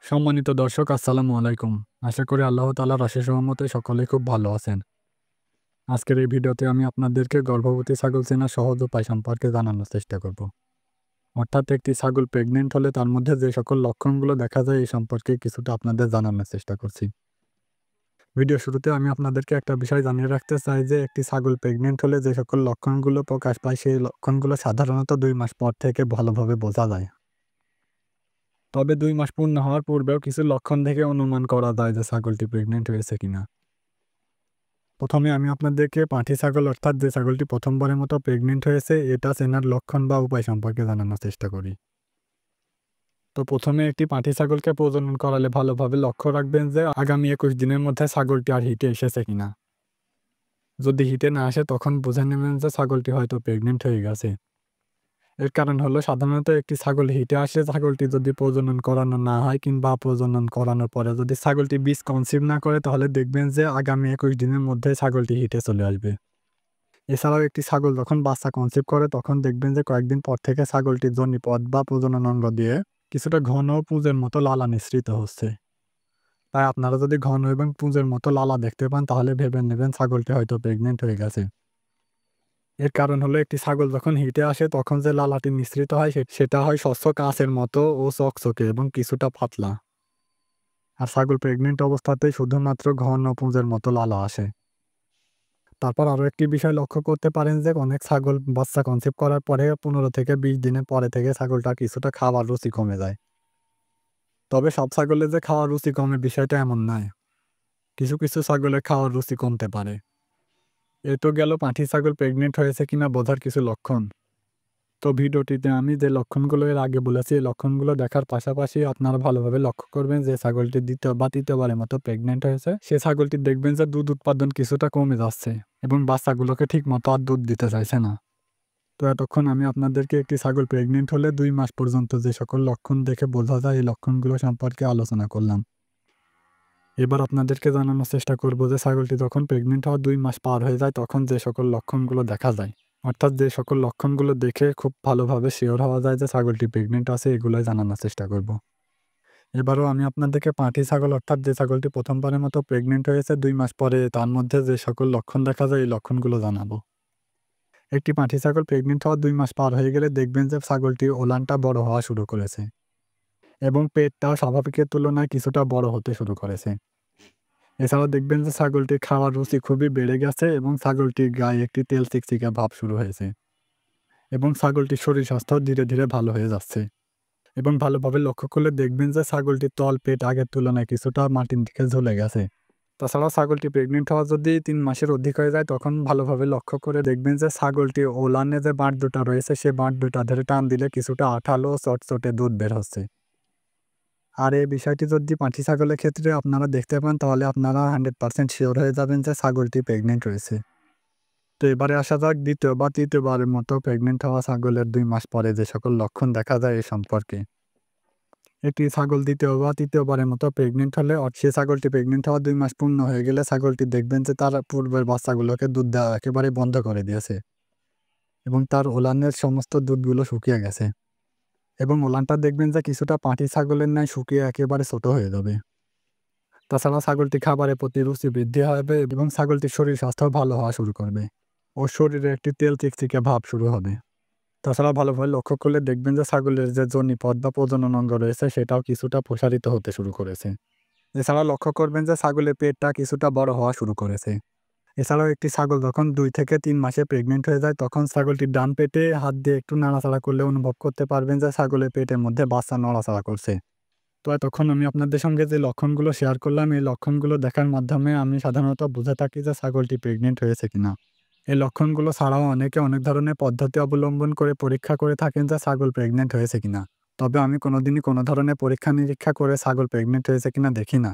সম্মানিত দর্শক আসসালামু আলাইকুম। আশা করি আল্লাহ তাআলার অশেষ রহমতে সকলেই খুব ভালো আছেন। আজকের এই ভিডিওতে আমি আপনাদেরকে গর্ভবতী ছাগল চেনার সহজ উপায় সম্পর্কে জানানোর চেষ্টা করব। অর্থাৎ একটি ছাগল প্রেগনেন্ট হলে তার মধ্যে যে সকল লক্ষণগুলো দেখা যায় এই সম্পর্কে কিছুটা আপনাদের জানানোর চেষ্টা করছি। ভিডিও শুরুতে আমি আপনাদেরকে একটা বিষয় জানিয়ে রাখতে চাই যে একটি ছাগল প্রেগনেন্ট হলে যে সকল লক্ষণগুলো প্রকাশ পায় সেই লক্ষণগুলো সাধারণত ২ মাস পর থেকে ভালোভাবে বোঝা যায়। তবে ২ মাস পূর্ণ হওয়ার পূর্বেও কিছু লক্ষণ দেখে অনুমান করা যায় যে ছাগলটি প্রেগনেন্ট হয়েছে কিনা। প্রথমে আমি আপনাদেরকে পাঁঠি ছাগল অর্থাৎ যে ছাগলটি প্রথমবারের মতো প্রেগনেন্ট হয়েছে এটা চেনার লক্ষণ বা উপায় সম্পর্কে জানানোর চেষ্টা করি। তো প্রথমে একটি পাঁঠি ছাগলকে প্রজনন করালে ভালোভাবে লক্ষ্য রাখবেন যে আগামী ২১ দিনের মধ্যে ছাগলটি আর হিটে এসেছে কিনা। যদি হিটে না আসে তখন বুঝে নেবেন যে ছাগলটি হয়তো প্রেগনেন্ট হয়ে গেছে। এর কারণ হলো সাধারণত একটি ছাগল হিটে আসলে ছাগলটি যদি প্রজনন করানো না হয় কিংবা প্রজনন করানোর পরে যদি ছাগলটি বীজ কনসিভ না করে তাহলে দেখবেন যে আগামী ২১ দিনের মধ্যে ছাগলটি হিটে চলে আসবে। এছাড়াও একটি ছাগল যখন বাচ্চা কনসিভ করে তখন দেখবেন যে কয়েকদিন পর থেকে ছাগলটির যোনিপথ বা প্রজনন অঙ্গ দিয়ে কিছুটা ঘন পুঁজের মতো লালা নিঃসৃত হচ্ছে। তাই আপনারা যদি ঘন এবং পুঁজের মতো লালা দেখতে পান তাহলে ভেবে নেবেন ছাগলটি হয়তো প্রেগনেন্ট হয়ে গেছে। এর কারণ হলো একটি ছাগল যখন হিটে আসে তখন যে লালাটি নিঃসৃত হয় সেটা হয় স্বচ্ছ কাঁচের মতো ও চকচকে এবং কিছুটা পাতলা। আর ছাগল প্রেগনেন্ট অবস্থাতেই শুধুমাত্র ঘন পুঁজের মতো লালা আসে। তারপর আরো একটি বিষয় লক্ষ্য করতে পারেন যে অনেক ছাগল বাচ্চা কনসিভ করার পরে ১৫ থেকে ২০ দিনের পরে থেকে ছাগলটা কিছুটা খাওয়ার রুচি কমে যায়। তবে সব ছাগলের যে খাওয়ার রুচি কমে বিষয়টা এমন নয়। কিছু কিছু ছাগলের খাওয়ার রুচি কমতে পারে। এ তো গেল পাঁঠি ছাগল প্রেগনেন্ট হয়েছে কিনা বোঝার কিছু লক্ষণ। তো ভিডিওটিতে আমি যে লক্ষণগুলো এর আগে বলেছি এই লক্ষণগুলো দেখার পাশাপাশি আপনারা ভালোভাবে লক্ষ্য করবেন যে ছাগলটি দ্বিতীয় বা তৃতীয়বারের মতো প্রেগনেন্ট হয়েছে সে ছাগলটি দেখবেন যে দুধ উৎপাদন কিছুটা কমে যাচ্ছে এবং বাচ্চাগুলোকে ঠিক মতো আর দুধ দিতে চাইছে না। তো এতক্ষণ আমি আপনাদেরকে একটি ছাগল প্রেগনেন্ট হলে ২ মাস পর্যন্ত যে সকল লক্ষণ দেখে বোঝা যায় এই লক্ষণগুলো সম্পর্কে আলোচনা করলাম। এবার আপনাদেরকে জানানোর চেষ্টা করব যে ছাগলটি যখন প্রেগনেন্ট হওয়ার ২ মাস পার হয়ে যায় তখন যে সকল লক্ষণগুলো দেখা যায়। অর্থাৎ যে সকল লক্ষণগুলো দেখে খুব ভালোভাবে শিওর হওয়া যায় যে ছাগলটি প্রেগনেন্ট আছে এগুলোই জানানোর চেষ্টা করব। এবারও আমি আপনাদেরকে পাঁঠি ছাগল অর্থাৎ যে ছাগলটি প্রথমবারের মতো প্রেগনেন্ট হয়েছে ২ মাস পরে তার মধ্যে যে সকল লক্ষণ দেখা যায় এই লক্ষণগুলো জানাবো। একটি পাঁঠি ছাগল প্রেগনেন্ট হওয়ার ২ মাস পার হয়ে গেলে দেখবেন যে ছাগলটির ওলানটা বড় হওয়া শুরু করেছে এবং পেটটাও স্বাভাবিকের তুলনায় কিছুটা বড় হতে শুরু করেছে। এছাড়াও দেখবেন যে ছাগলটির খাওয়ার রুচি খুবই বেড়ে গেছে এবং ছাগলটির গায়ে একটি তেল চিকচিকা ভাব শুরু হয়েছে এবং ছাগলটির শরীর স্বাস্থ্য ধীরে ধীরে ভালো হয়ে যাচ্ছে এবং ভালোভাবে লক্ষ্য করলে দেখবেন যে ছাগলটির তল পেট আগের তুলনায় কিছুটা মাটির দিকে ঝুলে গেছে। তাছাড়াও ছাগলটি প্রেগনেন্ট হওয়া যদি ৩ মাসের অধিক হয়ে যায় তখন ভালোভাবে লক্ষ্য করে দেখবেন যে ছাগলটি ওলানে যে বাঁট দুটা রয়েছে সে বাঁট দুটা ধরে টান দিলে কিছুটা আঠালো চটচটে দুধ বের হচ্ছে। আর এই বিষয়টি যদি পাঁঠি ছাগলের ক্ষেত্রে আপনারা দেখতে পান তাহলে আপনারা 100% শিওর হয়ে যাবেন যে ছাগলটি প্রেগনেন্ট রয়েছে। তো এবারে আসা যাক দ্বিতীয় বা তৃতীয়বারের মতো প্রেগনেন্ট হওয়া ছাগলের ২ মাস পরে যে সকল লক্ষণ দেখা যায় এ সম্পর্কে। একটি ছাগল দ্বিতীয় বা তৃতীয়বারের মতো প্রেগনেন্ট হলে সে ছাগলটি প্রেগনেন্ট হওয়া ২ মাস পূর্ণ হয়ে গেলে ছাগলটি দেখবেন যে তার পূর্বের বাচ্চাগুলোকে দুধ দেওয়া একেবারে বন্ধ করে দিয়েছে এবং তার ওলানের সমস্ত দুধগুলো শুকিয়ে গেছে এবং ওলানটা দেখবেন যে কিছুটা পাঁঠি ছাগলের ন্যায় শুকিয়ে একেবারে ছোট হয়ে যাবে। তাছাড়া ছাগলটি খাবারের প্রতি রুচি বৃদ্ধি হবে এবং ছাগলটির শরীর স্বাস্থ্য ভালো হওয়া শুরু করবে। ওর শরীরে একটি তেল চিকচিকে ভাব শুরু হবে। তাছাড়া ভালোভাবে লক্ষ্য করলে দেখবেন যে ছাগলের যে যোনিপথ বা প্রজনন অঙ্গ রয়েছে সেটাও কিছুটা প্রসারিত হতে শুরু করেছে। এছাড়াও লক্ষ্য করবেন যে ছাগলের পেটটা কিছুটা বড় হওয়া শুরু করেছে। এছাড়াও একটি ছাগল যখন ২ থেকে ৩ মাসে প্রেগনেন্ট হয়ে যায় তখন ছাগলটির ডান পেটে হাত দিয়ে একটু নাড়াচাড়া করলে অনুভব করতে পারবেন যে ছাগলের পেটের মধ্যে বাচ্চা নড়াচড়া করছে। তো এতক্ষণ আমি আপনাদের সঙ্গে যে লক্ষণগুলো শেয়ার করলাম এই লক্ষণগুলো দেখার মাধ্যমে আমি সাধারণত বুঝে থাকি যে ছাগলটি প্রেগনেন্ট হয়েছে কিনা। এই লক্ষণগুলো ছাড়াও অনেকে অনেক ধরনের পদ্ধতি অবলম্বন করে পরীক্ষা করে থাকেন যে ছাগল প্রেগনেন্ট হয়েছে কিনা। তবে আমি কোনোদিনই কোনো ধরনের পরীক্ষা নিরীক্ষা করে ছাগল প্রেগনেন্ট হয়েছে কিনা দেখি না।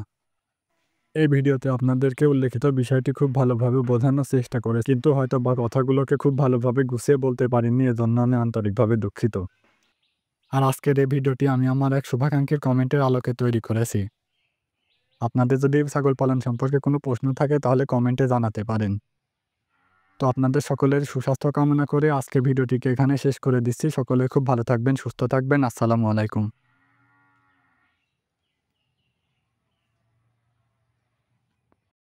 এই ভিডিওতে আপনাদেরকে উল্লেখিত বিষয়টি খুব ভালোভাবে বোঝানোর চেষ্টা করে কিন্তু হয়তো বা কথাগুলোকে খুব ভালোভাবে গুছিয়ে বলতে পারিনি এজন্য আমি আন্তরিকভাবে দুঃখিত। আর আজকের এই ভিডিওটি আমি আমার এক শুভাকাঙ্ক্ষীর কমেন্টের আলোকে তৈরি করেছি। আপনাদের যদি ছাগল পালন সম্পর্কে কোনো প্রশ্ন থাকে তাহলে কমেন্টে জানাতে পারেন। তো আপনাদের সকলের সুস্বাস্থ্য কামনা করে আজকের ভিডিওটিকে এখানে শেষ করে দিচ্ছি। সকলে খুব ভালো থাকবেন, সুস্থ থাকবেন। আসসালামু আলাইকুম।